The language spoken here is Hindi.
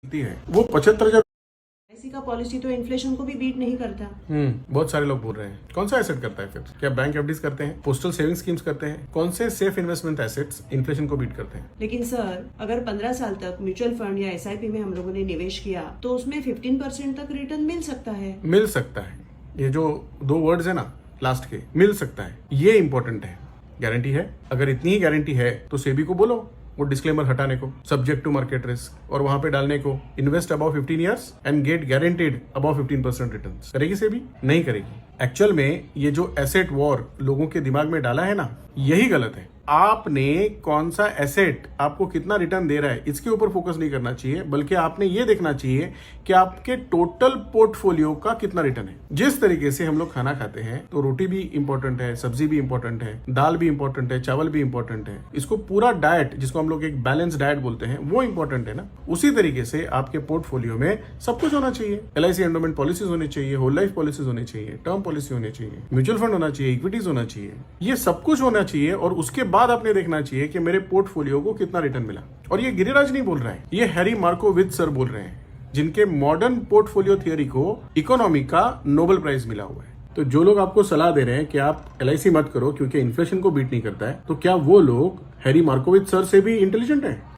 है वो 75,000। ऐसी का पॉलिसी तो इन्फ्लेशन को भी बीट नहीं करता। बहुत सारे लोग बोल रहे हैं। कौन सा एसेट करता है फिर? क्या बैंक एफडीज करते हैं, पोस्टल सेविंग स्कीम्स करते हैं? कौन से सेफ इन्वेस्टमेंट एसेट्स इन्फ्लेशन को बीट करते हैं? लेकिन सर, अगर 15 साल तक म्यूचुअल फंड या एसआईपी में हम लोगों ने निवेश किया तो उसमें 15% तक रिटर्न मिल सकता है। मिल सकता है, ये जो दो वर्ड्स है ना लास्ट के, मिल सकता है, ये इंपॉर्टेंट है। गारंटी है? अगर इतनी ही गारंटी है तो सेबी को बोलो वो डिस्क्लेमर हटाने को, सब्जेक्ट टू मार्केट रिस्क, और वहां पे डालने को invest about 15 years and get guaranteed about 15% return. करेगी सेबी? नहीं करेगी। एक्चुअल में ये जो एसेट वॉर लोगों के दिमाग में डाला है ना, यही गलत है। आपने कौन सा एसेट आपको कितना रिटर्न दे रहा है इसके ऊपर फोकस नहीं करना चाहिए, बल्कि आपने ये देखना चाहिए कि आपके टोटल पोर्टफोलियो का कितना रिटर्न है। जिस तरीके से हम लोग खाना खाते हैं तो रोटी भी इंपॉर्टेंट है, सब्जी भी इंपॉर्टेंट है, दाल भी इंपॉर्टेंट है, चावल भी इंपॉर्टेंट है। इसको पूरा डाइट, जिसको हम लोग एक बैलेंस डाइट बोलते हैं, वो इंपॉर्टेंट है ना। उसी तरीके से आपके पोर्टफोलियो में सब कुछ होना चाहिए। LIC एंडोमेंट पॉलिसीज होनी चाहिए, होल लाइफ पॉलिसीज होनी चाहिए, टर्म पॉलिसी होनी चाहिए, म्यूचुअल फंड होना चाहिए, इक्विटीज होना चाहिए, ये सब कुछ होना चाहिए। और उसके बाद आपने देखना चाहिए कि मेरे पोर्टफोलियो को कितना रिटर्न मिला। और ये गिरिराज नहीं बोल रहे हैं, ये हैरी मार्कोविट्ज सर बोल रहे हैं, जिनके मॉडर्न पोर्टफोलियो थियरी को इकोनॉमी का नोबेल प्राइज मिला हुआ है। तो जो लोग आपको सलाह दे रहे हैं कि आप LIC मत करो क्योंकि इन्फ्लेशन को बीट नहीं करता है, तो क्या वो लोग हैरी मार्कोविट्ज सर से भी इंटेलिजेंट हैं?